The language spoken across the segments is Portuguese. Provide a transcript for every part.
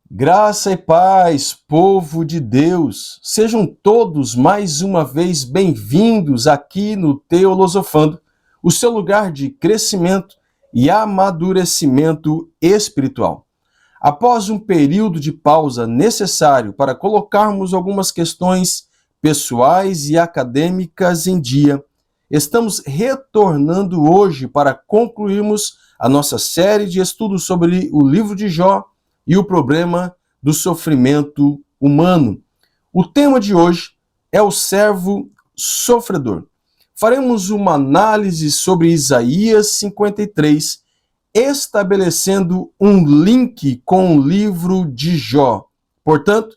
Graça e paz, povo de Deus, sejam todos mais uma vez bem-vindos aqui no Teolosofando, o seu lugar de crescimento e amadurecimento espiritual. Após um período de pausa necessário para colocarmos algumas questões pessoais e acadêmicas em dia, estamos retornando hoje para concluirmos a nossa série de estudos sobre o livro de Jó e o problema do sofrimento humano. O tema de hoje é o servo sofredor. Faremos uma análise sobre Isaías 53, estabelecendo um link com o livro de Jó. Portanto,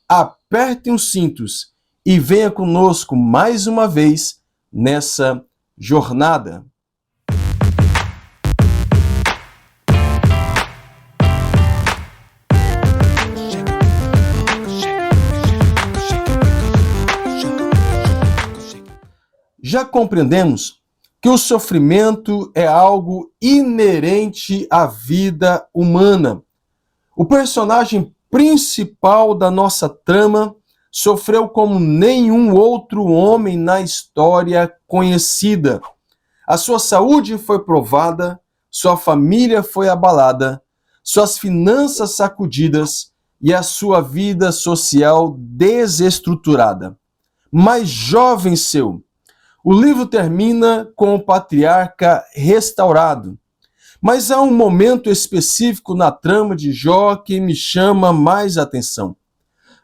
apertem os cintos e venha conosco mais uma vez nessa jornada. Já compreendemos que o sofrimento é algo inerente à vida humana. O personagem principal da nossa trama sofreu como nenhum outro homem na história conhecida. A sua saúde foi provada, sua família foi abalada, suas finanças sacudidas e a sua vida social desestruturada. Mas Jó venceu. O livro termina com o patriarca restaurado. Mas há um momento específico na trama de Jó que me chama mais atenção.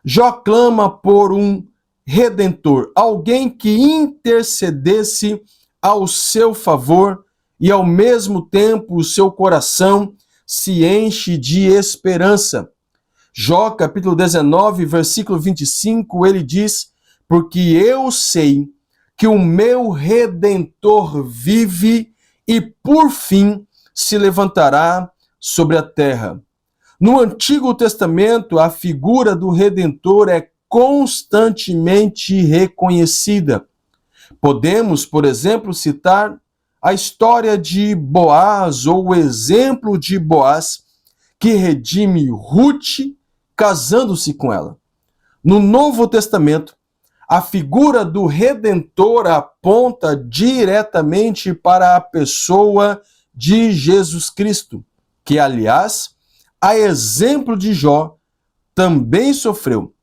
Jó clama por um redentor, alguém que intercedesse ao seu favor e ao mesmo tempo o seu coração se enche de esperança. Jó, capítulo 19, versículo 25, ele diz: "Porque eu sei que o meu Redentor vive e, por fim, se levantará sobre a terra." No Antigo Testamento, a figura do Redentor é constantemente reconhecida. Podemos, por exemplo, citar a história de Boaz, ou o exemplo de Boaz, que redime Ruth casando-se com ela. No Novo Testamento, a figura do Redentor aponta diretamente para a pessoa de Jesus Cristo, que, aliás, a exemplo de Jó, também sofreu.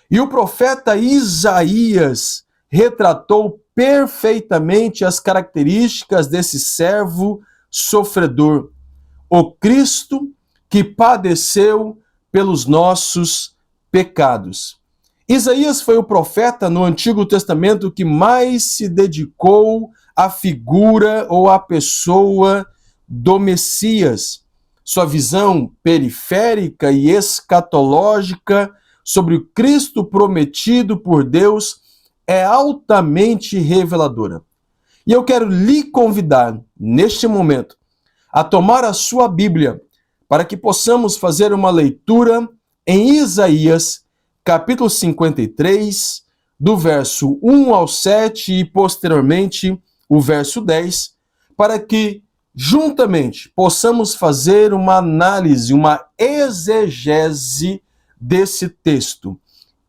E o profeta Isaías retratou perfeitamente as características desse servo sofredor, o Cristo que padeceu pelos nossos pecados. Isaías foi o profeta no Antigo Testamento que mais se dedicou à figura ou à pessoa do Messias. Sua visão periférica e escatológica sobre o Cristo prometido por Deus é altamente reveladora. E eu quero lhe convidar, neste momento, a tomar a sua Bíblia para que possamos fazer uma leitura em Isaías capítulo 53, do verso 1 ao 7 e, posteriormente, o verso 10, para que, juntamente, possamos fazer uma análise, uma exegese desse texto.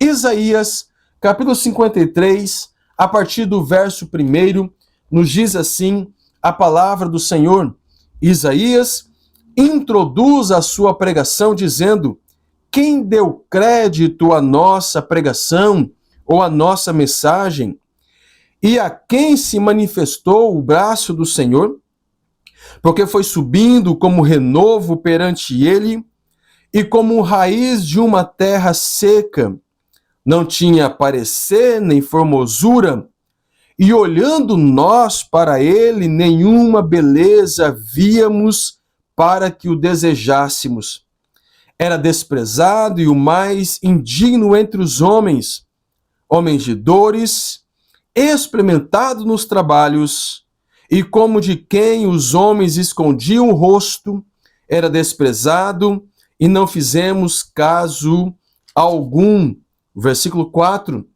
Isaías, capítulo 53, a partir do verso 1, nos diz assim a palavra do Senhor. Isaías introduz a sua pregação dizendo: "Quem deu crédito à nossa pregação ou à nossa mensagem? E a quem se manifestou o braço do Senhor? Porque foi subindo como renovo perante ele e como raiz de uma terra seca. Não tinha parecer nem formosura, e olhando nós para ele, nenhuma beleza víamos para que o desejássemos. Era desprezado e o mais indigno entre os homens, homem de dores, experimentado nos trabalhos, e como de quem os homens escondiam o rosto, era desprezado e não fizemos caso algum." Versículo 4.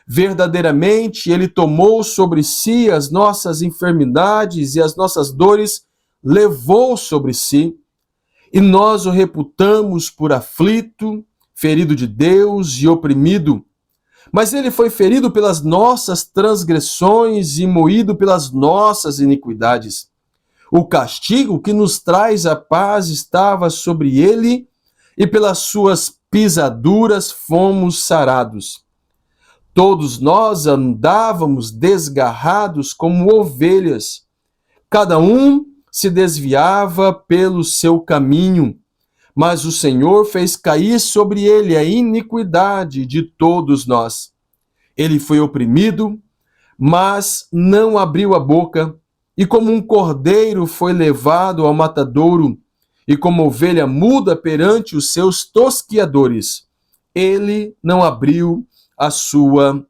"Verdadeiramente ele tomou sobre si as nossas enfermidades e as nossas dores levou sobre si. e nós o reputamos por aflito, ferido de Deus e oprimido. Mas ele foi ferido pelas nossas transgressões e moído pelas nossas iniquidades. O castigo que nos traz a paz estava sobre ele, e pelas suas pisaduras fomos sarados. Todos nós andávamos desgarrados como ovelhas. Cada um se desviava pelo seu caminho, mas o Senhor fez cair sobre ele a iniquidade de todos nós. Ele foi oprimido, mas não abriu a boca, e como um cordeiro foi levado ao matadouro, e como ovelha muda perante os seus tosquiadores, ele não abriu a sua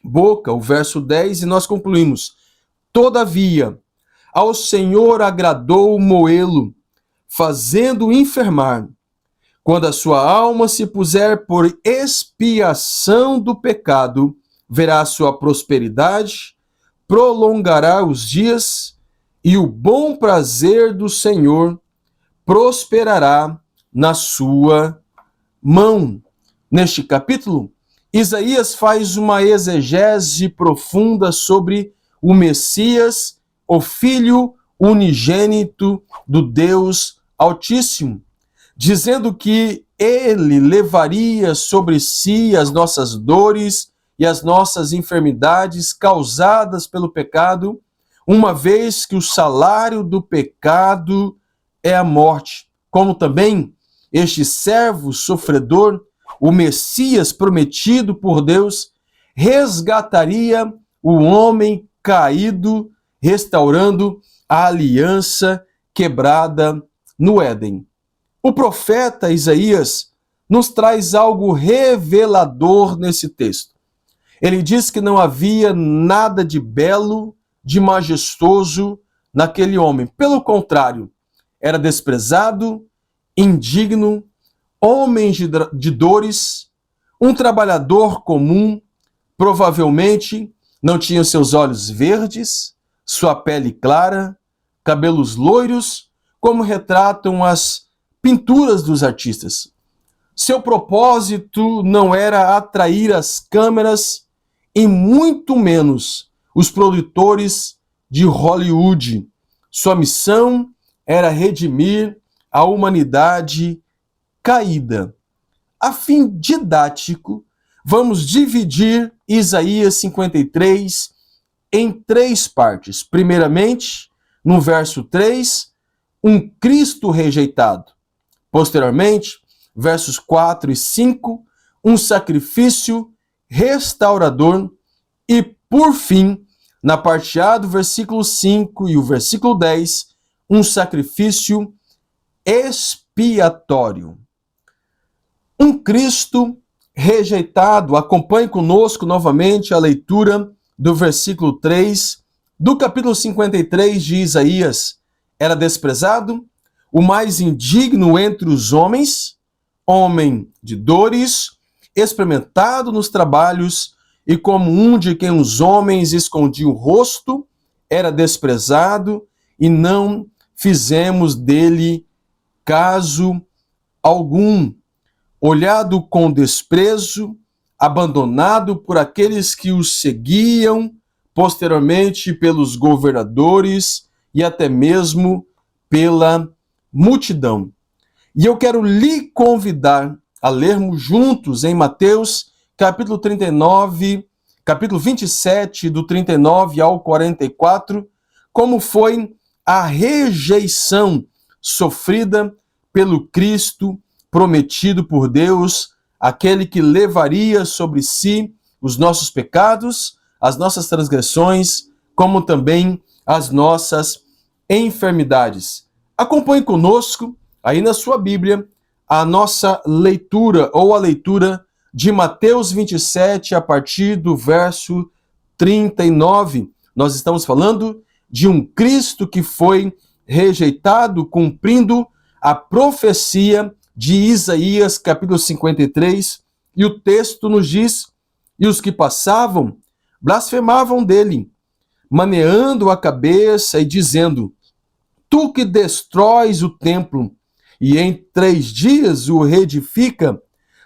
boca. O verso 10, e nós concluímos: todavia, ao Senhor agradou moê-lo, fazendo-o enfermar. Quando a sua alma se puser por expiação do pecado, verá a sua prosperidade, prolongará os dias, e o bom prazer do Senhor prosperará na sua mão. Neste capítulo, Isaías faz uma exegese profunda sobre o Messias, o Filho unigênito do Deus Altíssimo, dizendo que ele levaria sobre si as nossas dores e as nossas enfermidades causadas pelo pecado, uma vez que o salário do pecado é a morte. Como também este servo sofredor, o Messias prometido por Deus, resgataria o homem caído, restaurando a aliança quebrada no Éden. O profeta Isaías nos traz algo revelador nesse texto. Ele diz que não havia nada de belo, de majestoso naquele homem. Pelo contrário, era desprezado, indigno, homem de dores, um trabalhador comum, provavelmente não tinha seus olhos verdes, sua pele clara, cabelos loiros, como retratam as pinturas dos artistas. Seu propósito não era atrair as câmeras e muito menos os produtores de Hollywood. Sua missão era redimir a humanidade caída. A fim didático, vamos dividir Isaías 53 em 3 partes. Primeiramente, no verso 3, um Cristo rejeitado. Posteriormente, versos 4 e 5, um sacrifício restaurador. E, por fim, na parte A do versículo 5 e o versículo 10, um sacrifício expiatório. Um Cristo rejeitado. Acompanhe conosco novamente a leitura do versículo 3 do capítulo 53 de Isaías. Era desprezado, o mais indigno entre os homens, homem de dores, experimentado nos trabalhos, e como um de quem os homens escondiam o rosto, era desprezado, e não fizemos dele caso algum. Olhado com desprezo, abandonado por aqueles que o seguiam, posteriormente pelos governadores e até mesmo pela multidão. E eu quero lhe convidar a lermos juntos em Mateus, capítulo 39, capítulo 27, do 39 ao 44, como foi a rejeição sofrida pelo Cristo prometido por Deus, aquele que levaria sobre si os nossos pecados, as nossas transgressões, como também as nossas enfermidades. Acompanhe conosco, aí na sua Bíblia, a nossa leitura, ou a leitura de Mateus 27, a partir do verso 39. Nós estamos falando de um Cristo que foi rejeitado, cumprindo a profecia de Isaías, capítulo 53, e o texto nos diz: e os que passavam blasfemavam dele, maneando a cabeça e dizendo: tu que destróis o templo e em 3 dias o reedifica.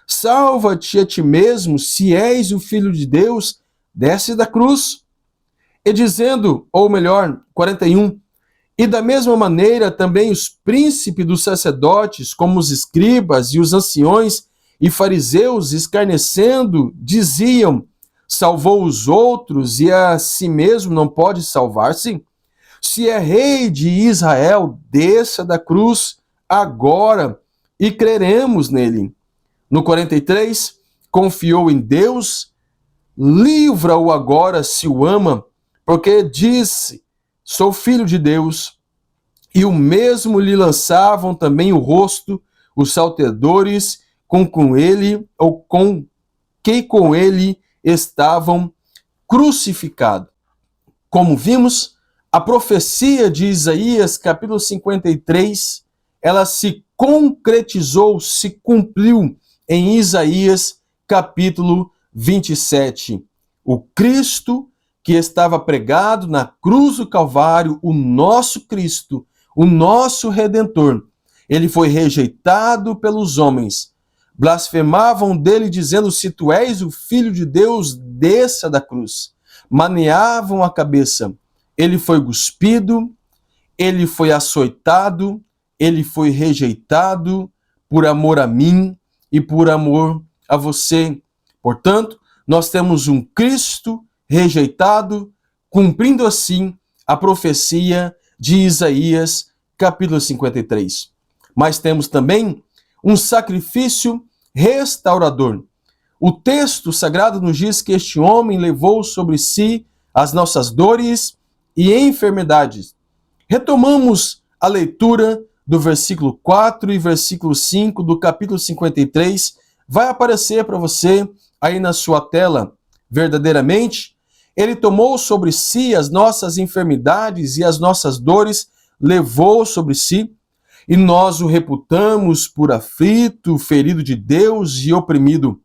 Salva-te a ti mesmo, se és o Filho de Deus, desce da cruz. E dizendo, ou melhor, 41, e da mesma maneira também os príncipes dos sacerdotes, como os escribas e os anciões e fariseus, escarnecendo, diziam, salvou os outros e a si mesmo não pode salvar-se? Se é rei de Israel, desça da cruz agora e creremos nele. No 43, confiou em Deus, livra-o agora se o ama, porque disse, sou filho de Deus. E o mesmo lhe lançavam também o rosto os salteadores com ele estavam crucificados. Como vimos, a profecia de Isaías, capítulo 53, ela se concretizou, se cumpriu em Isaías, capítulo 27. O Cristo que estava pregado na cruz do Calvário, o nosso Cristo, o nosso Redentor, ele foi rejeitado pelos homens. Blasfemavam dele, dizendo, se tu és o Filho de Deus, desça da cruz. Maneavam a cabeça. Ele foi cuspido, ele foi açoitado, ele foi rejeitado por amor a mim e por amor a você. Portanto, nós temos um Cristo rejeitado, cumprindo assim a profecia de Isaías, capítulo 53. Mas temos também um sacrifício restaurador. O texto sagrado nos diz que este homem levou sobre si as nossas dores e enfermidades. Retomamos a leitura do versículo 4 e versículo 5 do capítulo 53. Vai aparecer para você aí na sua tela. Verdadeiramente, ele tomou sobre si as nossas enfermidades e as nossas dores, levou sobre si, e nós o reputamos por aflito, ferido de Deus e oprimido.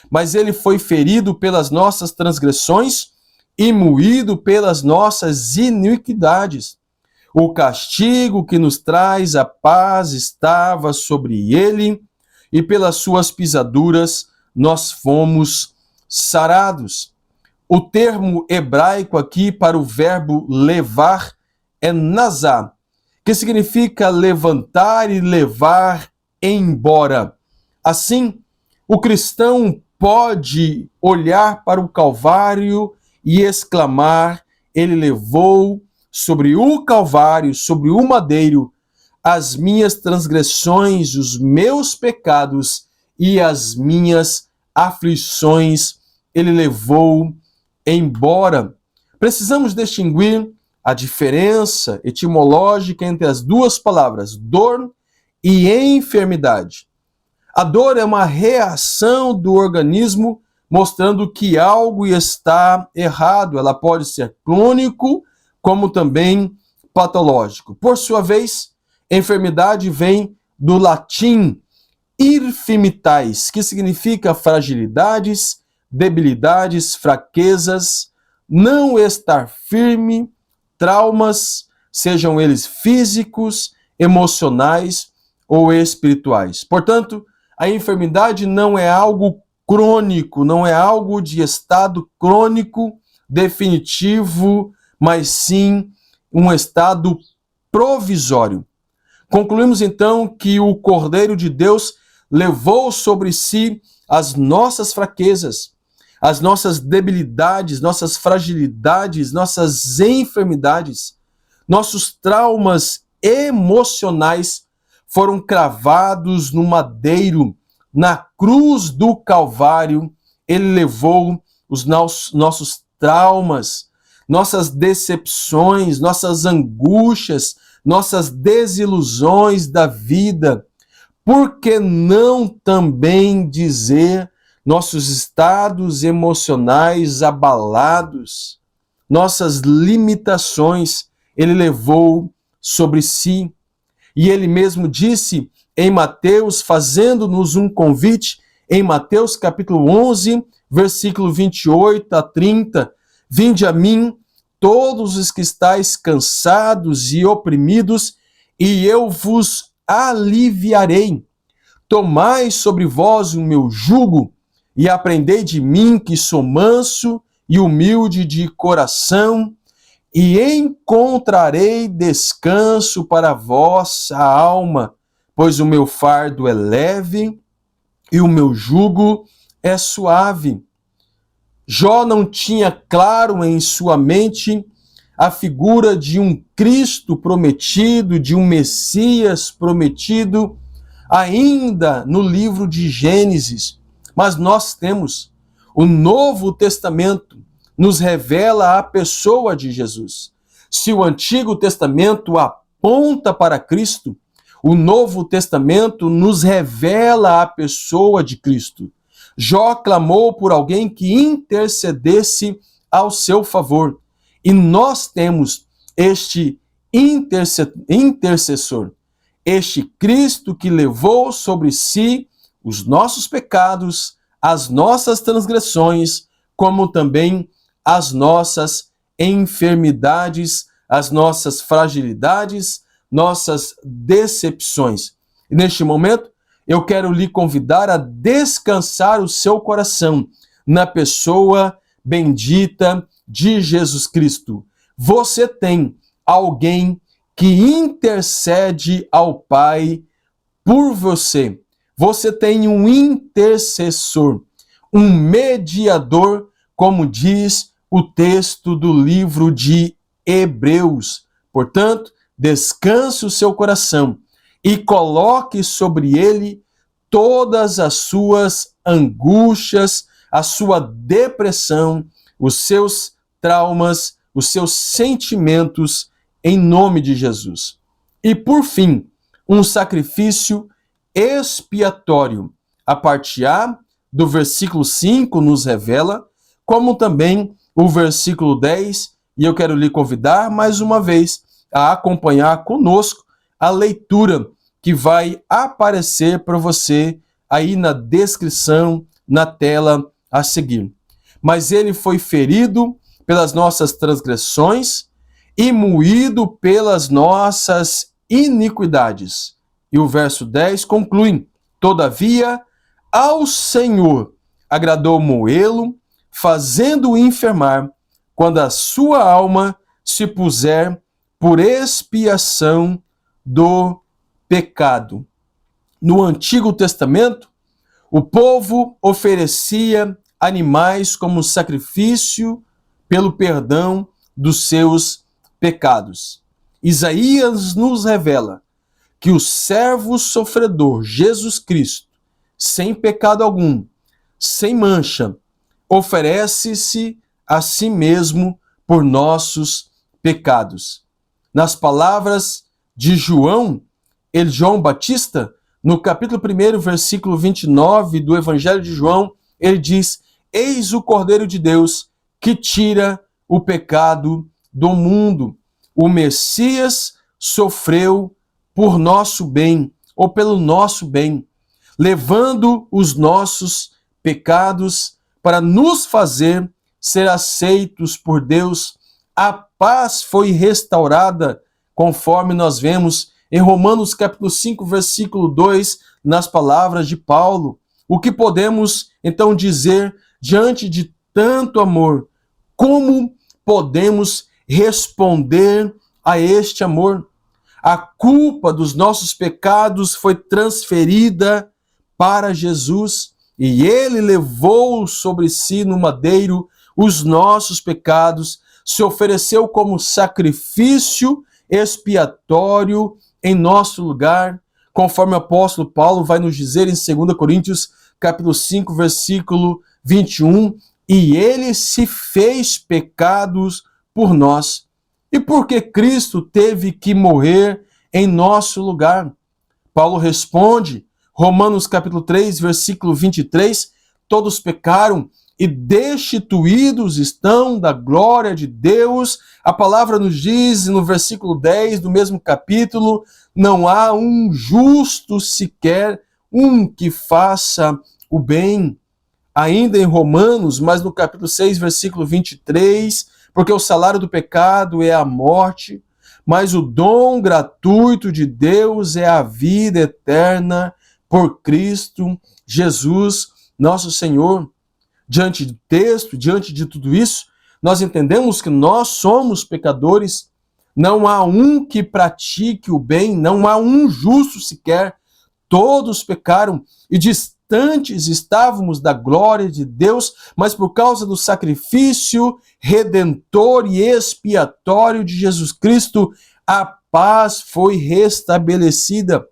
Mas ele foi ferido pelas nossas transgressões e moído pelas nossas iniquidades. O castigo que nos traz a paz estava sobre ele, e pelas suas pisaduras nós fomos sarados. O termo hebraico aqui para o verbo levar é nazá, que significa levantar e levar embora. Assim, o cristão pode olhar para o Calvário e exclamar, ele levou sobre o Calvário, sobre o madeiro, as minhas transgressões, os meus pecados e as minhas aflições, ele levou embora. Precisamos distinguir a diferença etimológica entre as duas palavras, dor e enfermidade. A dor é uma reação do organismo mostrando que algo está errado. Ela pode ser crônico, como também patológico. Por sua vez, enfermidade vem do latim infirmitas, que significa fragilidades, debilidades, fraquezas, não estar firme, traumas, sejam eles físicos, emocionais ou espirituais. Portanto, a enfermidade não é algo crônico, não é algo de estado crônico definitivo, mas sim um estado provisório. Concluímos então que o Cordeiro de Deus levou sobre si as nossas fraquezas, as nossas debilidades, nossas fragilidades, nossas enfermidades, nossos traumas emocionais foram cravados no madeiro, na cruz do Calvário. Ele levou os nossos traumas, nossas decepções, nossas angústias, nossas desilusões da vida. Por que não também dizer nossos estados emocionais abalados, nossas limitações, ele levou sobre si. E ele mesmo disse em Mateus, fazendo-nos um convite, em Mateus capítulo 11, versículo 28 a 30, vinde a mim, todos os que estáis cansados e oprimidos, e eu vos aliviarei. Tomai sobre vós o meu jugo e aprendei de mim, que sou manso e humilde de coração, e encontrarei descanso para a vossa alma, pois o meu fardo é leve e o meu jugo é suave. Jó não tinha claro em sua mente a figura de um Cristo prometido, de um Messias prometido, ainda no livro de Gênesis. Mas nós temos o Novo Testamento, nos revela a pessoa de Jesus. Se o Antigo Testamento aponta para Cristo, o Novo Testamento nos revela a pessoa de Cristo. Jó clamou por alguém que intercedesse ao seu favor. E nós temos este intercessor, este Cristo que levou sobre si os nossos pecados, as nossas transgressões, como também as nossas enfermidades, as nossas fragilidades, nossas decepções. E neste momento, eu quero lhe convidar a descansar o seu coração na pessoa bendita de Jesus Cristo. Você tem alguém que intercede ao Pai por você. Você tem um intercessor, um mediador, como diz o texto do livro de Hebreus. Portanto, descanse o seu coração e coloque sobre ele todas as suas angústias, a sua depressão, os seus traumas, os seus sentimentos, em nome de Jesus. E por fim, um sacrifício expiatório. A parte A do versículo 5 nos revela, como também o versículo 10, e eu quero lhe convidar mais uma vez a acompanhar conosco a leitura que vai aparecer para você aí na descrição, na tela a seguir. Mas ele foi ferido pelas nossas transgressões e moído pelas nossas iniquidades. E o verso 10 conclui: todavia, ao Senhor agradou moê-lo, fazendo-o enfermar, quando a sua alma se puser por expiação do pecado. No Antigo Testamento, o povo oferecia animais como sacrifício pelo perdão dos seus pecados. Isaías nos revela que o servo sofredor, Jesus Cristo, sem pecado algum, sem mancha, oferece-se a si mesmo por nossos pecados. Nas palavras de João Batista, no capítulo 1, versículo 29 do Evangelho de João, ele diz: eis o Cordeiro de Deus que tira o pecado do mundo. O Messias sofreu por nosso bem, ou pelo nosso bem, levando os nossos pecados para nos fazer ser aceitos por Deus. A paz foi restaurada, conforme nós vemos em Romanos capítulo 5, versículo 2, nas palavras de Paulo. O que podemos então dizer diante de tanto amor? Como podemos responder a este amor? A culpa dos nossos pecados foi transferida para Jesus e ele levou sobre si no madeiro os nossos pecados, se ofereceu como sacrifício expiatório em nosso lugar, conforme o apóstolo Paulo vai nos dizer em 2 Coríntios capítulo 5, versículo 21, e ele se fez pecados por nós. E por que Cristo teve que morrer em nosso lugar? Paulo responde, Romanos capítulo 3, versículo 23, todos pecaram e destituídos estão da glória de Deus. A palavra nos diz no versículo 10 do mesmo capítulo, não há um justo sequer, um que faça o bem. Ainda em Romanos, mas no capítulo 6, versículo 23, porque o salário do pecado é a morte, mas o dom gratuito de Deus é a vida eterna por Cristo Jesus, nosso Senhor. Diante do texto, diante de tudo isso, nós entendemos que nós somos pecadores. Não há um que pratique o bem, não há um justo sequer. Todos pecaram e distantes estávamos da glória de Deus, mas por causa do sacrifício redentor e expiatório de Jesus Cristo, a paz foi restabelecida.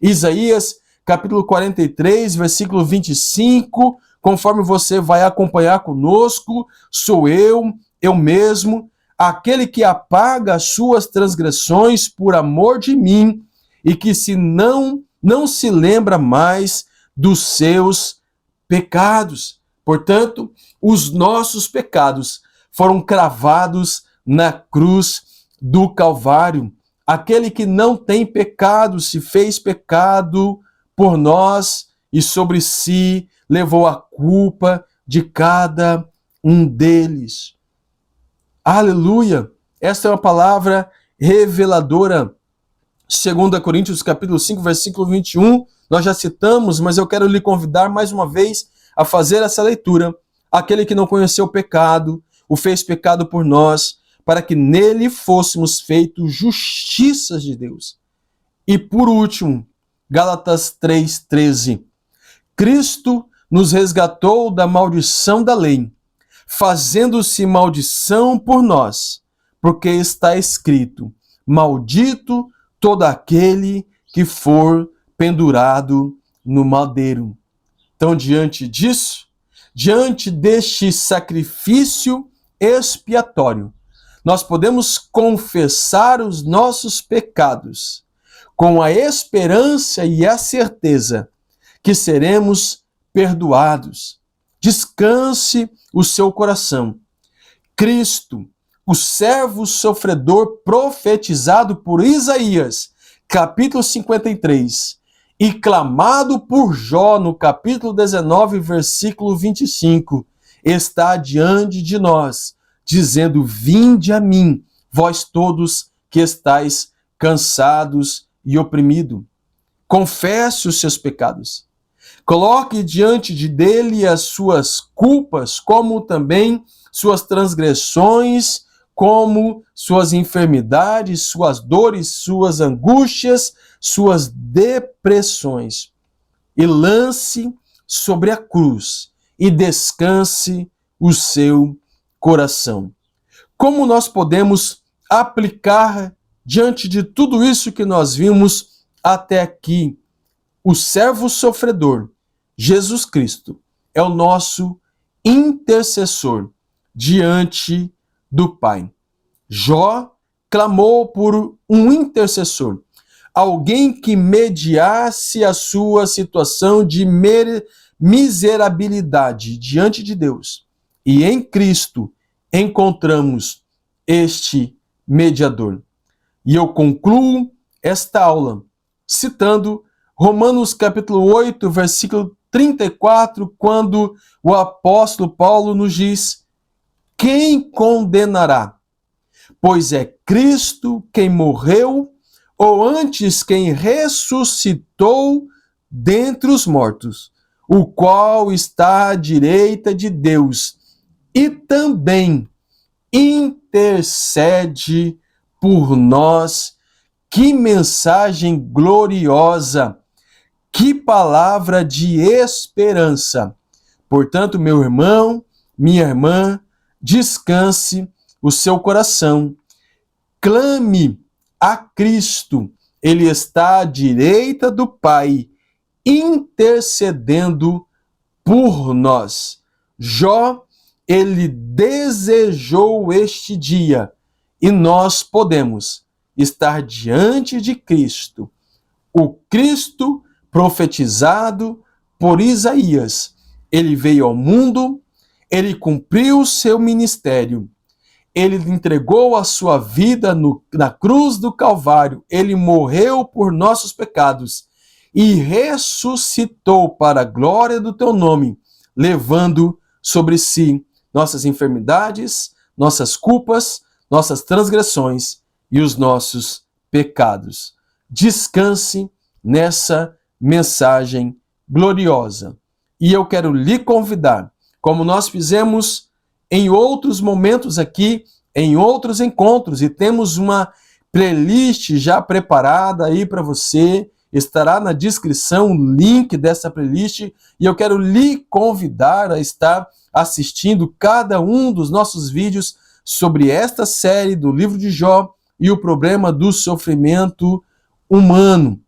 Isaías, capítulo 43, versículo 25, conforme você vai acompanhar conosco, sou eu mesmo, aquele que apaga as suas transgressões por amor de mim e que não se lembra mais dos seus pecados. Portanto, os nossos pecados foram cravados na cruz do Calvário. Aquele que não tem pecado se fez pecado por nós e sobre si levou a culpa de cada um deles. Aleluia! Esta é uma palavra reveladora. 2 Coríntios capítulo 5, versículo 21, nós já citamos, mas eu quero lhe convidar mais uma vez a fazer essa leitura. Aquele que não conheceu o pecado, o fez pecado por nós, para que nele fôssemos feitos justiças de Deus. E por último, Gálatas 3:13. Cristo nos resgatou da maldição da lei, fazendo-se maldição por nós, porque está escrito: maldito todo aquele que for pendurado no madeiro. Então, diante disso, diante deste sacrifício expiatório, nós podemos confessar os nossos pecados com a esperança e a certeza que seremos perdoados. Descanse o seu coração. Cristo, o servo sofredor profetizado por Isaías, capítulo 53, e clamado por Jó no capítulo 19, versículo 25, está diante de nós, dizendo: vinde a mim, vós todos que estáis cansados e oprimidos. Confesse os seus pecados. Coloque diante dele as suas culpas, como também suas transgressões, como suas enfermidades, suas dores, suas angústias, suas depressões. E lance sobre a cruz e descanse o seu coração. Como nós podemos aplicar diante de tudo isso que nós vimos até aqui? O servo sofredor, Jesus Cristo, é o nosso intercessor diante do Pai. Jó clamou por um intercessor, alguém que mediasse a sua situação de miserabilidade diante de Deus. E em Cristo encontramos este mediador. E eu concluo esta aula citando Romanos capítulo 8, versículo 34, quando o apóstolo Paulo nos diz: quem condenará? Pois é Cristo quem morreu, ou antes quem ressuscitou dentre os mortos, o qual está à direita de Deus e também intercede por nós. Que mensagem gloriosa! Que palavra de esperança! Portanto, meu irmão, minha irmã, descanse o seu coração. Clame a Cristo. Ele está à direita do Pai, intercedendo por nós. Jó, ele desejou este dia e nós podemos estar diante de Cristo. O Cristo profetizado por Isaías. Ele veio ao mundo, ele cumpriu o seu ministério, ele entregou a sua vida na cruz do Calvário, ele morreu por nossos pecados e ressuscitou para a glória do teu nome, levando sobre si nossas enfermidades, nossas culpas, nossas transgressões, e os nossos pecados. Descanse nessa mensagem gloriosa. E eu quero lhe convidar, como nós fizemos em outros momentos aqui, em outros encontros, e temos uma playlist já preparada aí para você, estará na descrição o link dessa playlist, e eu quero lhe convidar a estar assistindo cada um dos nossos vídeos sobre esta série do livro de Jó e o problema do sofrimento humano.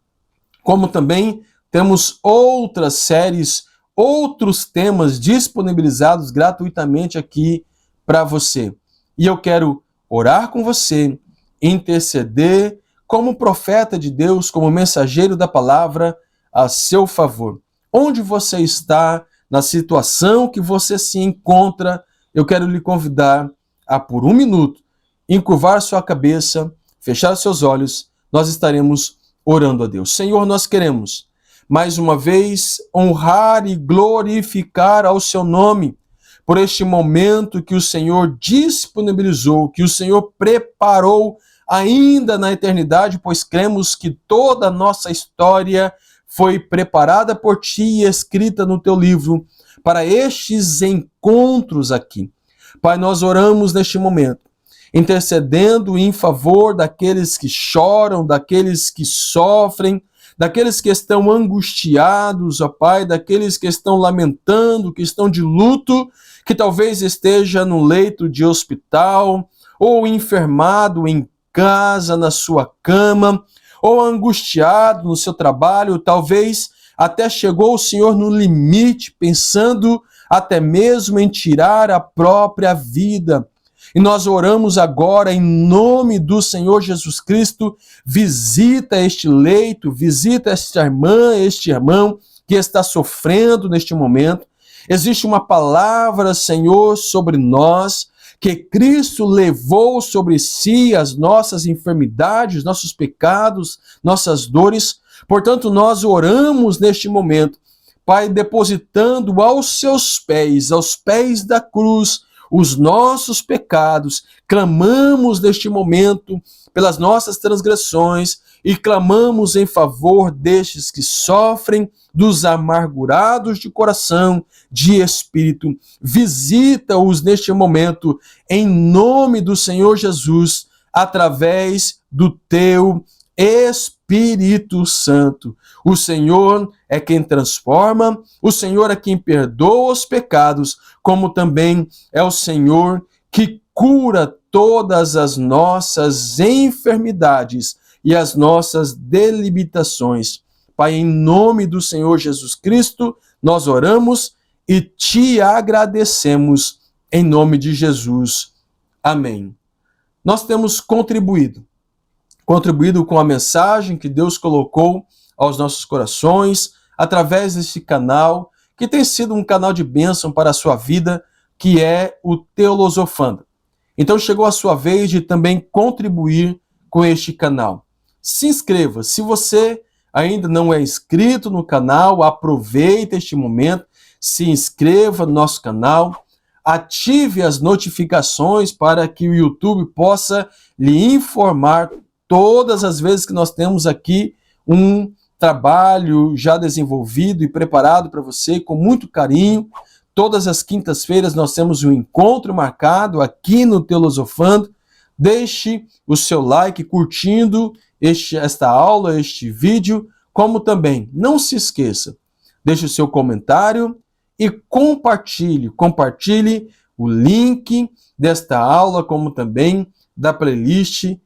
Como também temos outras séries, outros temas disponibilizados gratuitamente aqui para você. E eu quero orar com você, interceder como profeta de Deus, como mensageiro da palavra a seu favor. Onde você está, na situação que você se encontra, eu quero lhe convidar a, por um minuto, encurvar sua cabeça, fechar seus olhos, nós estaremos orando a Deus. Senhor, nós queremos, mais uma vez, honrar e glorificar ao seu nome, por este momento que o Senhor disponibilizou, que o Senhor preparou ainda na eternidade, pois cremos que toda a nossa história foi preparada por ti e escrita no teu livro para estes encontros aqui. Pai, nós oramos neste momento, intercedendo em favor daqueles que choram, daqueles que sofrem, daqueles que estão angustiados, ó Pai, daqueles que estão lamentando, que estão de luto, que talvez esteja no leito de hospital, ou enfermado em casa, na sua cama, ou angustiado no seu trabalho, talvez até chegou o Senhor no limite, pensando até mesmo em tirar a própria vida. E nós oramos agora em nome do Senhor Jesus Cristo, visita este leito, visita esta irmã, este irmão que está sofrendo neste momento. Existe uma palavra, Senhor, sobre nós, que Cristo levou sobre si as nossas enfermidades, nossos pecados, nossas dores. Portanto, nós oramos neste momento, Pai, depositando aos pés da cruz, os nossos pecados, clamamos neste momento pelas nossas transgressões e clamamos em favor destes que sofrem, dos amargurados de coração, de espírito. Visita-os neste momento, em nome do Senhor Jesus, através do teu Espírito Santo. O Senhor é quem transforma, o Senhor é quem perdoa os pecados, como também é o Senhor que cura todas as nossas enfermidades e as nossas delimitações. Pai, em nome do Senhor Jesus Cristo, nós oramos e te agradecemos em nome de Jesus. Amém. Nós temos contribuído com a mensagem que Deus colocou aos nossos corações, através desse canal, que tem sido um canal de bênção para a sua vida, que é o Teolosofando. Então chegou a sua vez de também contribuir com este canal. Se inscreva, se você ainda não é inscrito no canal, aproveite este momento, se inscreva no nosso canal, ative as notificações para que o YouTube possa lhe informar todas as vezes que nós temos aqui um trabalho já desenvolvido e preparado para você com muito carinho. Todas as quintas-feiras nós temos um encontro marcado aqui no Teolosofando. Deixe o seu like curtindo esta aula, este vídeo, como também, não se esqueça, deixe o seu comentário e compartilhe o link desta aula, como também da playlist,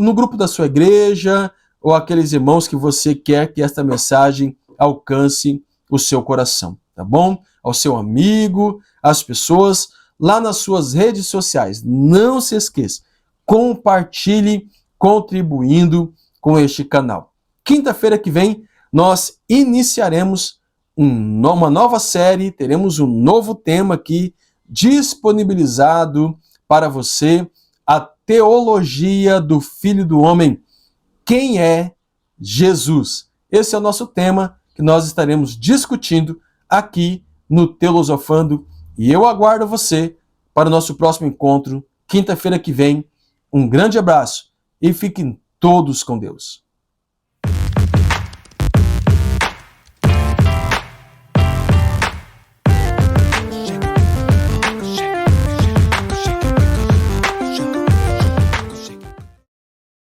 no grupo da sua igreja, ou aqueles irmãos que você quer que esta mensagem alcance o seu coração, tá bom? Ao seu amigo, às pessoas, lá nas suas redes sociais. Não se esqueça, compartilhe contribuindo com este canal. Quinta-feira que vem, nós iniciaremos uma nova série, teremos um novo tema aqui disponibilizado para você, a teologia do Filho do Homem. Quem é Jesus? Esse é o nosso tema que nós estaremos discutindo aqui no Teolosofando, e eu aguardo você para o nosso próximo encontro, quinta-feira que vem. Um grande abraço e fiquem todos com Deus.